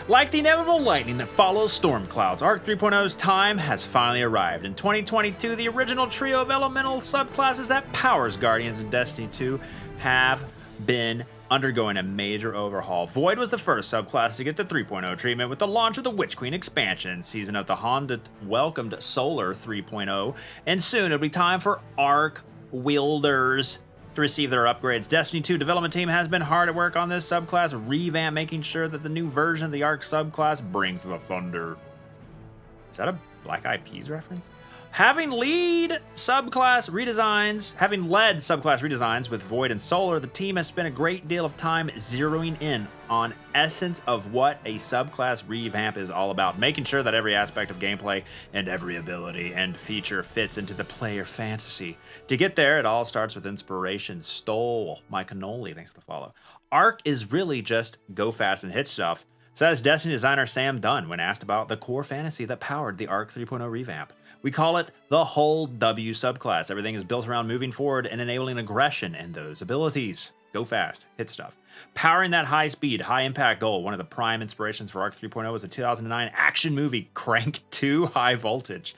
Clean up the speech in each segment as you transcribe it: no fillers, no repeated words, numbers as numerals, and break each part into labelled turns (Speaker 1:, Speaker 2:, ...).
Speaker 1: Like the inevitable lightning that follows storm clouds, Arc 3.0's time has finally arrived. In 2022, the original trio of elemental subclasses that powers Guardians of Destiny 2 have been undergoing a major overhaul. Void was the first subclass to get the 3.0 treatment with the launch of the Witch Queen expansion. Season of the Honda welcomed Solar 3.0, and soon it'll be time for Arc Wielders to receive their upgrades. Destiny 2 development team has been hard at work on this subclass revamp, making sure that the new version of the Arc subclass brings the thunder. Is that a Black Eyed Peas reference? Having led subclass redesigns with Void and Solar, the team has spent a great deal of time zeroing in on essence of what a subclass revamp is all about, making sure that every aspect of gameplay and every ability and feature fits into the player fantasy. To get there, it all starts with inspiration. Stole my cannoli, thanks for the follow. Arc is really just go fast and hit stuff, says Destiny designer Sam Dunn when asked about the core fantasy that powered the Arc 3.0 revamp. We call it the whole W subclass. Everything is built around moving forward and enabling aggression and those abilities. Go fast, hit stuff. Powering that high speed, high impact goal. One of the prime inspirations for Arc 3.0 was a 2009 action movie, Crank 2 High Voltage.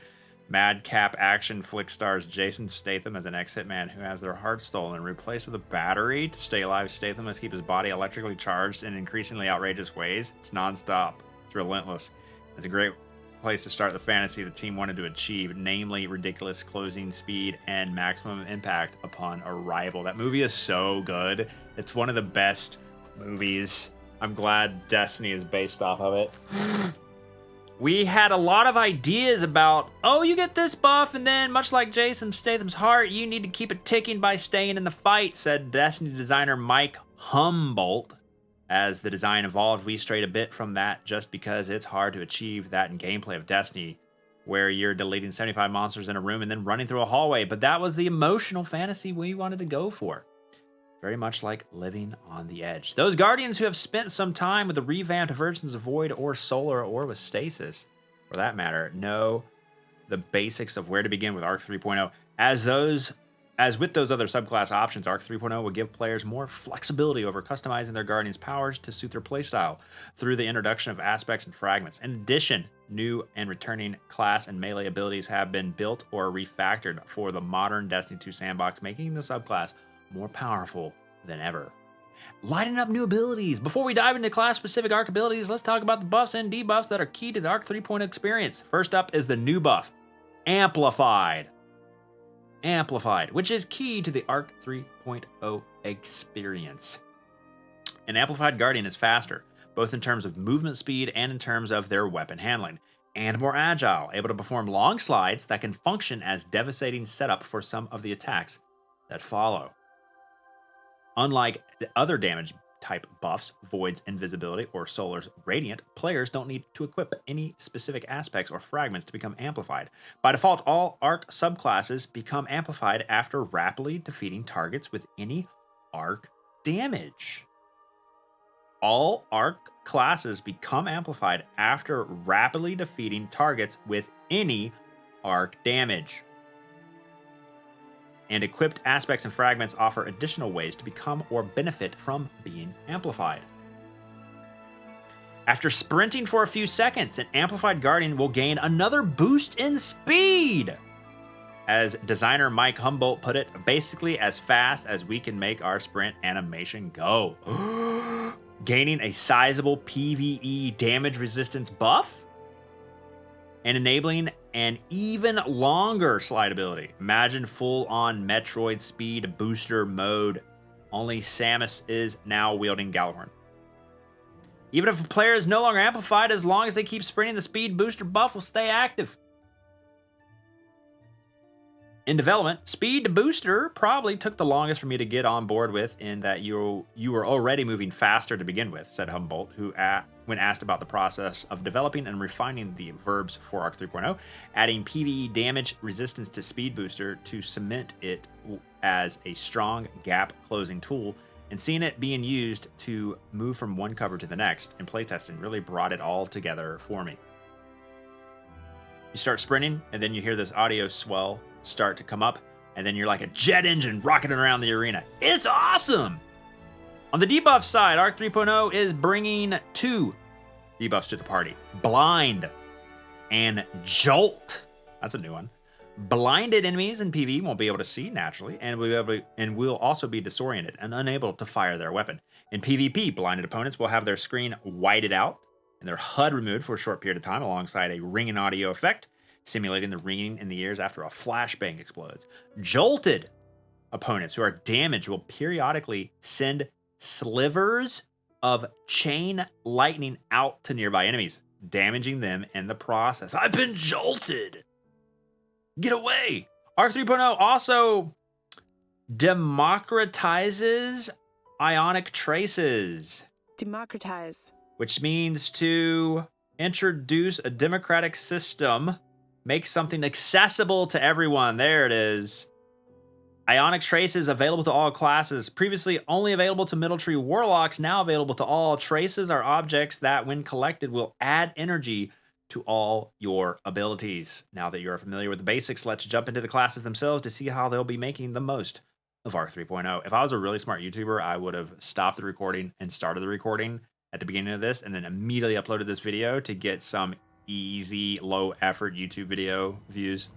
Speaker 1: Madcap action flick stars Jason Statham as an ex-hitman who has their heart stolen and replaced with a battery to stay alive. Statham must keep his body electrically charged in increasingly outrageous ways. It's non-stop. It's relentless. It's a great place to start the fantasy the team wanted to achieve, namely ridiculous closing speed and maximum impact upon arrival. That movie is so good. It's one of the best movies. I'm glad Destiny is based off of it. We had a lot of ideas about, oh, you get this buff, and then much like Jason Statham's heart, you need to keep it ticking by staying in the fight, said Destiny designer Mike Humboldt. As the design evolved, we strayed a bit from that just because it's hard to achieve that in gameplay of Destiny, where you're deleting 75 monsters in a room and then running through a hallway. But that was the emotional fantasy we wanted to go for. Very much like living on the edge. Those Guardians who have spent some time with the revamped versions of Void or Solar or with Stasis, for that matter, know the basics of where to begin with Arc 3.0. As with those other subclass options, Arc 3.0 will give players more flexibility over customizing their Guardian's powers to suit their playstyle through the introduction of aspects and fragments. In addition, new and returning class and melee abilities have been built or refactored for the modern Destiny 2 sandbox, making the subclass more powerful than ever. Lighting up new abilities. Before we dive into class-specific Arc abilities, let's talk about the buffs and debuffs that are key to the Arc 3.0 experience. First up is the new buff, Amplified. Amplified, which is key to the Arc 3.0 experience. An Amplified Guardian is faster, both in terms of movement speed and in terms of their weapon handling, and more agile, able to perform long slides that can function as devastating setup for some of the attacks that follow. Unlike the other damage type buffs, Void's Invisibility or Solar's Radiant, players don't need to equip any specific aspects or fragments to become amplified. By default, all Arc subclasses become amplified after rapidly defeating targets with any Arc damage. All Arc classes become amplified after rapidly defeating targets with any Arc damage. And equipped aspects and fragments offer additional ways to become or benefit from being amplified. After sprinting for a few seconds, an Amplified Guardian will gain another boost in speed. As designer Mike Humboldt put it, basically as fast as we can make our sprint animation go. Gaining a sizable PvE damage resistance buff and enabling an even longer slide ability. Imagine full-on Metroid speed booster mode. Only Samus is now wielding Gjallarhorn. Even if a player is no longer amplified, as long as they keep sprinting, the speed booster buff will stay active. In development, Speed Booster probably took the longest for me to get on board with, in that you were already moving faster to begin with, said Humboldt, who when asked about the process of developing and refining the verbs for Arc 3.0, adding PvE damage resistance to Speed Booster to cement it as a strong gap closing tool, and seeing it being used to move from one cover to the next in playtesting really brought it all together for me. You start sprinting, and then you hear this audio swell start to come up, and then you're like a jet engine rocketing around the arena. It's awesome! On the debuff side, Arc 3.0 is bringing 2 debuffs to the party. Blind and Jolt. That's a new one. Blinded enemies in PvE won't be able to see naturally, and will also be disoriented and unable to fire their weapon. In PvP, blinded opponents will have their screen whited out and their HUD removed for a short period of time alongside a ringing audio effect, simulating the ringing in the ears after a flashbang explodes. Jolted opponents who are damaged will periodically send slivers of chain lightning out to nearby enemies, damaging them in the process. I've been jolted! Get away! Arc 3.0 also democratizes ionic traces.
Speaker 2: Democratize.
Speaker 1: Which means to introduce a democratic system, make something accessible to everyone. There it is. Ionic traces available to all classes. Previously only available to middle tree warlocks, now available to all. Traces are objects that, when collected, will add energy to all your abilities. Now that you're familiar with the basics, let's jump into the classes themselves to see how they'll be making the most of Arc 3.0. If I was a really smart YouTuber, I would have stopped the recording and started the recording at the beginning of this and then immediately uploaded this video to get some easy, low effort YouTube video views.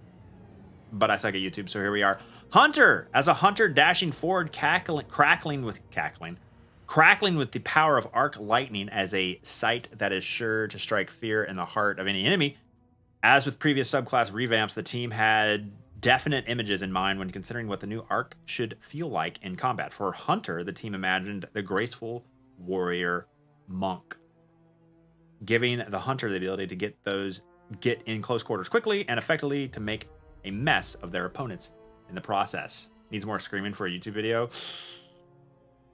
Speaker 1: But I suck at YouTube, so here we are. Hunter! As a hunter dashing forward, crackling with the power of arc lightning as a sight that is sure to strike fear in the heart of any enemy. As with previous subclass revamps, the team had definite images in mind when considering what the new arc should feel like in combat. For Hunter, the team imagined the graceful warrior monk, giving the hunter the ability to get in close quarters quickly and effectively to make a mess of their opponents in the process. Needs more screaming for a YouTube video?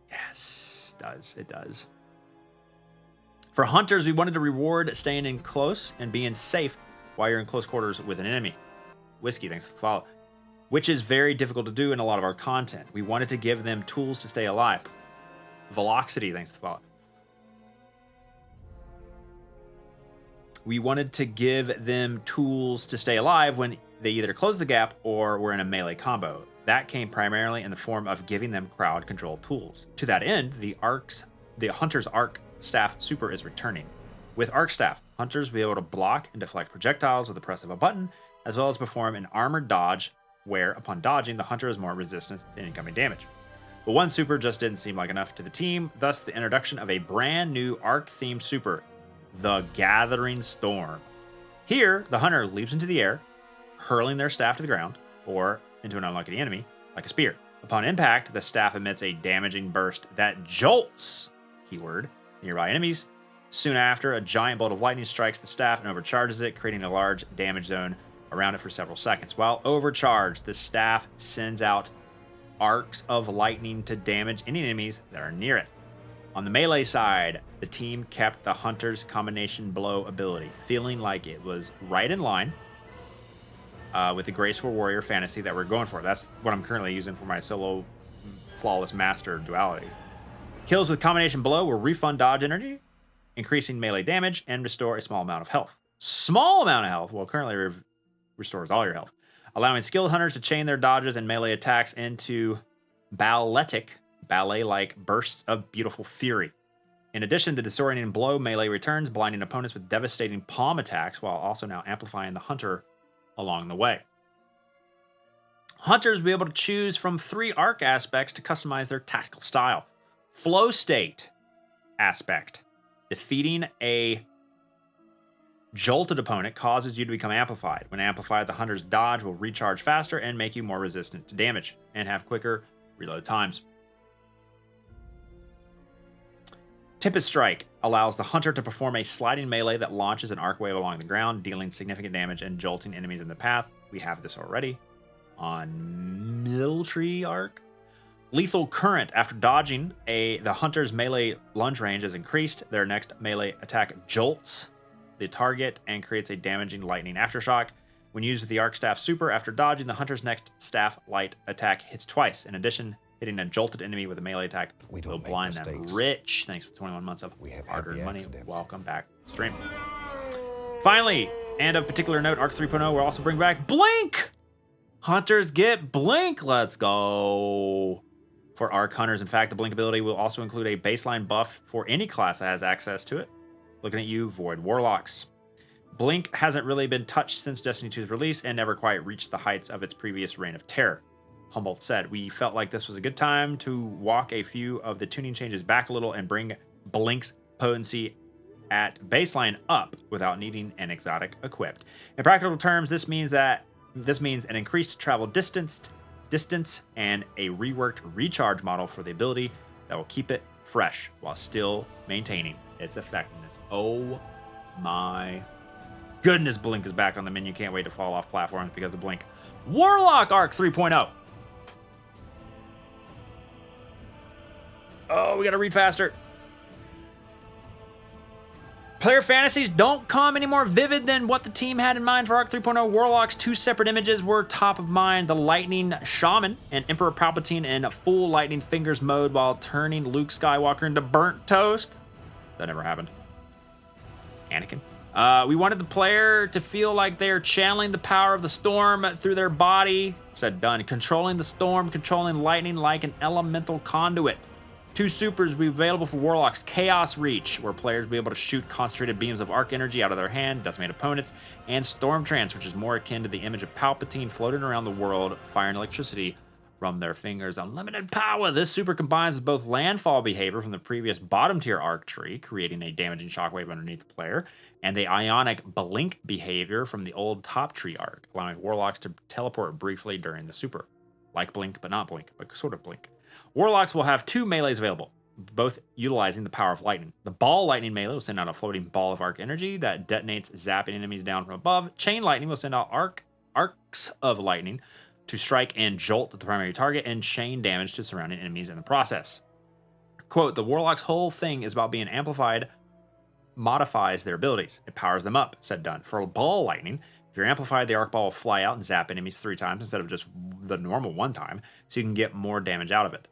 Speaker 1: Yes. It does. For hunters, we wanted to reward staying in close and being safe while you're in close quarters with an enemy. Whiskey, thanks for the follow. Which is very difficult to do in a lot of our content. We wanted to give them tools to stay alive. Velocity, thanks for the follow. We wanted to give them tools to stay alive when they either close the gap or were in a melee combo. That came primarily in the form of giving them crowd control tools. To that end, the Hunter's Arc Staff Super is returning. With Arc Staff, Hunters will be able to block and deflect projectiles with the press of a button, as well as perform an armored dodge, where upon dodging, the Hunter is more resistant to incoming damage. But one super just didn't seem like enough to the team, thus the introduction of a brand new Arc-themed super, the Gathering Storm. Here, the Hunter leaps into the air, hurling their staff to the ground, or into an unlucky enemy, like a spear. Upon impact, the staff emits a damaging burst that jolts, keyword, nearby enemies. Soon after, a giant bolt of lightning strikes the staff and overcharges it, creating a large damage zone around it for several seconds. While overcharged, the staff sends out arcs of lightning to damage any enemies that are near it. On the melee side, the team kept the Hunter's combination blow ability, feeling like it was right in line with the graceful warrior fantasy that we're going for. That's what I'm currently using for my solo flawless master duality. Kills with combination blow will refund dodge energy, increasing melee damage, and restore a small amount of health. Small amount of health, well, currently restores all your health, allowing skilled hunters to chain their dodges and melee attacks into ballet-like bursts of beautiful fury. In addition, the disorienting blow melee returns, blinding opponents with devastating palm attacks, while also now amplifying the hunter along the way. Hunters will be able to choose from 3 arc aspects to customize their tactical style. Flow state aspect. Defeating a jolted opponent causes you to become amplified. When amplified, the hunter's dodge will recharge faster and make you more resistant to damage and have quicker reload times. Tempest Strike allows the hunter to perform a sliding melee that launches an arc wave along the ground, dealing significant damage and jolting enemies in the path. We have this already on Military Arc. Lethal Current. After dodging, the hunter's melee lunge range is increased. Their next melee attack jolts the target and creates a damaging lightning aftershock. When used with the Arc Staff Super, after dodging, the hunter's next staff light attack hits twice. In addition, hitting a jolted enemy with a melee attack will blind them. Rich, thanks for 21 months of hard-earned money. Welcome back to the stream. Finally, and of particular note, Arc 3.0 will also bring back Blink! Hunters get Blink! Let's go! For Arc Hunters, in fact, the Blink ability will also include a baseline buff for any class that has access to it. Looking at you, Void Warlocks. Blink hasn't really been touched since Destiny 2's release and never quite reached the heights of its previous reign of terror. Humboldt said, "We felt like this was a good time to walk a few of the tuning changes back a little and bring Blink's potency at baseline up without needing an exotic equipped. In practical terms, this means an increased travel distance and a reworked recharge model for the ability that will keep it fresh while still maintaining its effectiveness." Oh my goodness, Blink is back on the menu. Can't wait to fall off platforms because of Blink. Warlock Arc 3.0. Oh, we gotta read faster. Player fantasies don't come any more vivid than what the team had in mind for Arc 3.0. Warlocks, 2 separate images were top of mind. The Lightning Shaman and Emperor Palpatine in full Lightning Fingers mode while turning Luke Skywalker into burnt toast. That never happened. Anakin. We wanted the player to feel like they're channeling the power of the storm through their body, said Dunn, controlling the storm, controlling lightning like an elemental conduit. 2 supers will be available for Warlocks. Chaos Reach, where players will be able to shoot concentrated beams of arc energy out of their hand, decimate opponents, and Storm Trance, which is more akin to the image of Palpatine floating around the world, firing electricity from their fingers. Unlimited power. This super combines with both landfall behavior from the previous bottom tier arc tree, creating a damaging shockwave underneath the player, and the ionic blink behavior from the old top tree arc, allowing Warlocks to teleport briefly during the super. Like Blink, but not Blink, but sort of Blink. Warlocks will have 2 melees available, both utilizing the power of lightning. The ball lightning melee will send out a floating ball of arc energy that detonates, zapping enemies down from above. Chain lightning will send out arcs of lightning to strike and jolt the primary target and chain damage to surrounding enemies in the process. Quote, "The Warlock's whole thing is about being amplified, modifies their abilities. It powers them up," said Dunn. For ball lightning, if you're amplified, the arc ball will fly out and zap enemies 3 times instead of just the normal 1 time, so you can get more damage out of it.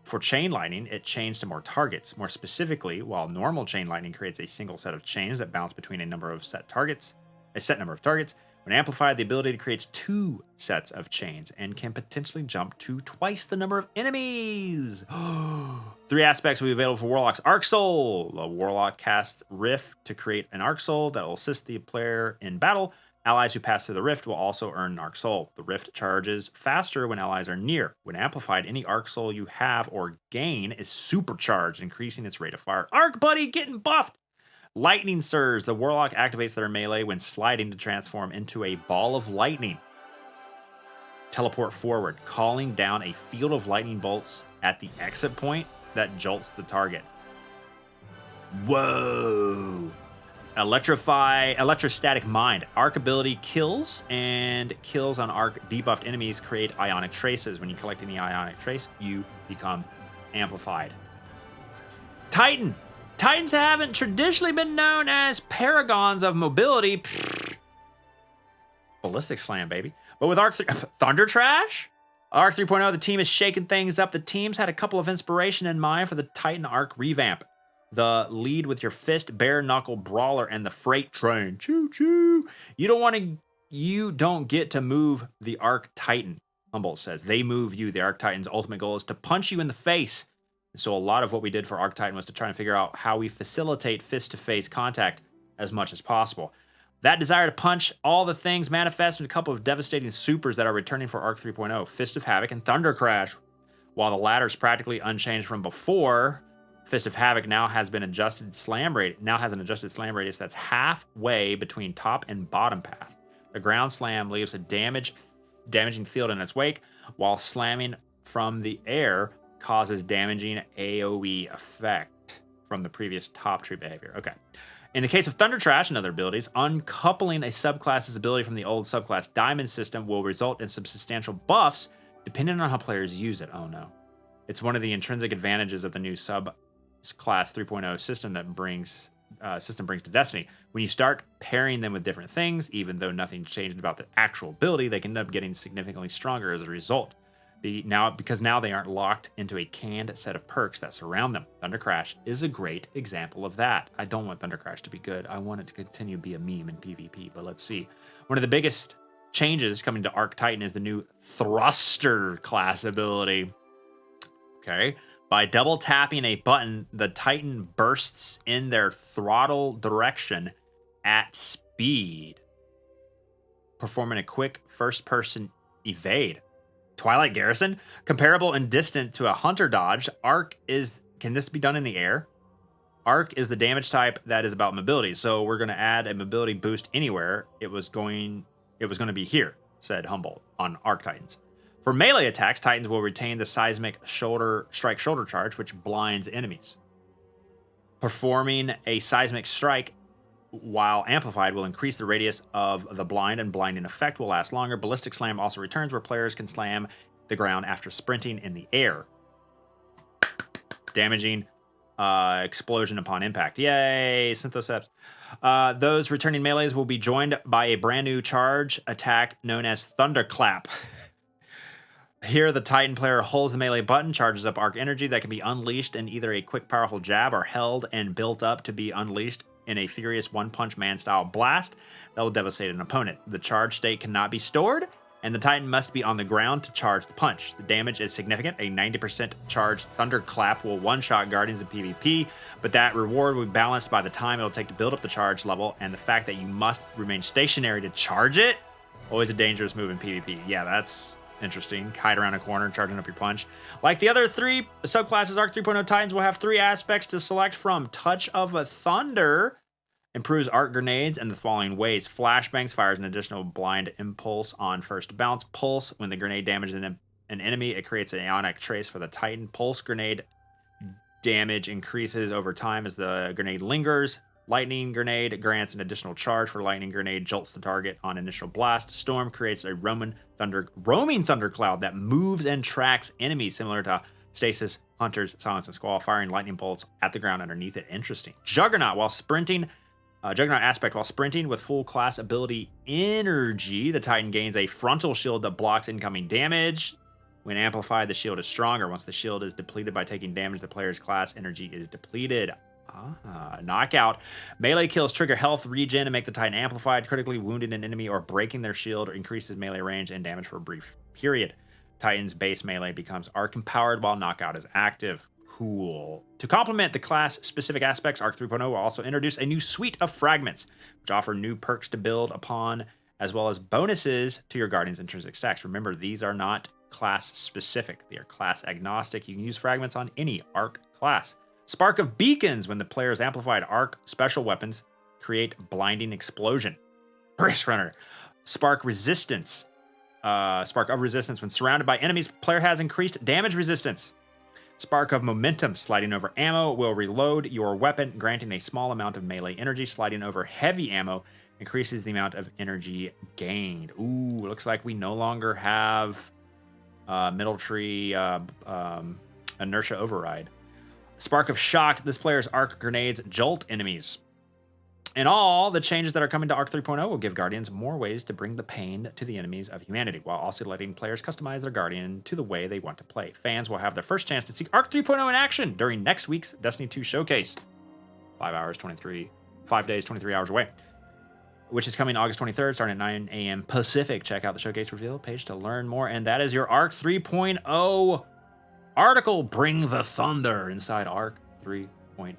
Speaker 1: For chain lightning, it chains to more targets. More specifically, while normal chain lightning creates a single set of chains that bounce between a set number of targets, when amplified, the ability creates 2 sets of chains and can potentially jump to twice the number of enemies. 3 aspects will be available for Warlock's Arc Soul. The Warlock casts Rift to create an Arc Soul that will assist the player in battle. Allies who pass through the Rift will also earn an Arc Soul. The Rift charges faster when allies are near. When amplified, any Arc Soul you have or gain is supercharged, increasing its rate of fire. Arc Buddy getting buffed! Lightning Surge. The Warlock activates their melee when sliding to transform into a ball of lightning. Teleport forward, calling down a field of lightning bolts at the exit point that jolts the target. Whoa! Electrostatic Mind. Arc ability kills, and kills on arc debuffed enemies create ionic traces. When you collect any ionic trace, you become amplified. Titan. Titans haven't traditionally been known as paragons of mobility. Ballistic Slam, baby. But with Arc 3, Thunder Trash? Arc 3.0, the team is shaking things up. The team's had a couple of inspiration in mind for the Titan Arc revamp. The lead with your fist, bare knuckle brawler, and the freight train. Choo choo. You don't get to move the Arc Titan, Humboldt says. They move you. The Arc Titan's ultimate goal is to punch you in the face. So a lot of what we did for Arc Titan was to try and figure out how we facilitate fist-to-face contact as much as possible. That desire to punch all the things manifests in a couple of devastating supers that are returning for Arc 3.0, Fist of Havoc and Thunder Crash. While the latter is practically unchanged from before, Fist of Havoc now has an adjusted slam radius that's halfway between top and bottom path. The ground slam leaves a damaging field in its wake, while slamming from the air causes damaging AoE effect from the previous top tree behavior. Okay. In the case of Thunder Trash and other abilities, uncoupling a subclass's ability from the old subclass Diamond system will result in some substantial buffs depending on how players use it. Oh no. It's one of the intrinsic advantages of the new subclass 3.0 system that brings to Destiny. When you start pairing them with different things, even though nothing changed about the actual ability, they can end up getting significantly stronger as a result. Because now they aren't locked into a canned set of perks that surround them. Thunder Crash is a great example of that. I don't want Thunder Crash to be good. I want it to continue to be a meme in PvP, but let's see. One of the biggest changes coming to Arc Titan is the new Thruster class ability. Okay. By double tapping a button, the Titan bursts in their throttle direction at speed, performing a quick first-person evade. Twilight Garrison, comparable and distant to a Hunter dodge. Arc is, can this be done in the air? Arc is the damage type that is about mobility, so we're going to add a mobility boost anywhere. It was going to be here, said Humboldt on Arc Titans. For melee attacks, Titans will retain the seismic shoulder charge, which blinds enemies. Performing a seismic strike while amplified will increase the radius of the blind, and blinding effect will last longer. Ballistic Slam also returns, where players can slam the ground after sprinting in the air, damaging explosion upon impact. Yay, Synthoceps. Those returning melees will be joined by a brand new charge attack known as Thunderclap. Here, the Titan player holds the melee button, charges up arc energy that can be unleashed in either a quick, powerful jab or held and built up to be unleashed in a furious One-Punch Man style blast that will devastate an opponent. The charge state cannot be stored, and the Titan must be on the ground to charge the punch. The damage is significant. A 90% charged Thunderclap will one-shot Guardians in PvP, but that reward will be balanced by the time it'll take to build up the charge level and the fact that you must remain stationary to charge it. Always a dangerous move in PvP. Yeah, that's interesting. Hide around a corner, charging up your punch. Like the other three subclasses, Arc 3.0 Titans will have 3 aspects to select from. Touch of a Thunder improves arc grenades in the following ways. Flashbangs fires an additional blind impulse on first bounce. Pulse, when the grenade damages an enemy, it creates an ionic trace for the Titan. Pulse grenade damage increases over time as the grenade lingers. Lightning Grenade grants an additional charge for Lightning Grenade, jolts the target on initial blast. Storm creates a roaming thundercloud that moves and tracks enemies, similar to Stasis, Hunters, Silence, and Squall, firing lightning bolts at the ground underneath it. Interesting. Juggernaut aspect while sprinting with full class ability Energy, the Titan gains a frontal shield that blocks incoming damage. When amplified, the shield is stronger. Once the shield is depleted by taking damage, the player's class energy is depleted. Knockout. Melee kills trigger health regen and make the Titan amplified. Critically wounding an enemy or breaking their shield increases melee range and damage for a brief period. Titan's base melee becomes arc empowered while knockout is active. Cool. To complement the class-specific aspects, Arc 3.0 will also introduce a new suite of fragments, which offer new perks to build upon, as well as bonuses to your Guardian's intrinsic stacks. Remember, these are not class-specific. They are class-agnostic. You can use fragments on any Arc class. Spark of Beacons, when the player's amplified arc special weapons create blinding explosion. Wrist Runner. Spark of Resistance, when surrounded by enemies, player has increased damage resistance. Spark of Momentum, sliding over ammo will reload your weapon, granting a small amount of melee energy. Sliding over heavy ammo increases the amount of energy gained. Ooh, looks like we no longer have middle tree inertia override. Spark of Shock, this player's arc grenades jolt enemies. In all, the changes that are coming to Arc 3.0 will give Guardians more ways to bring the pain to the enemies of humanity, while also letting players customize their Guardian to the way they want to play. Fans will have their first chance to see Arc 3.0 in action during next week's Destiny 2 showcase. 5 days, 23 hours away, which is coming August 23rd, starting at 9 a.m. Pacific. Check out the showcase reveal page to learn more. And that is your Arc 3.0 article, Bring the Thunder, inside Arc 3.0.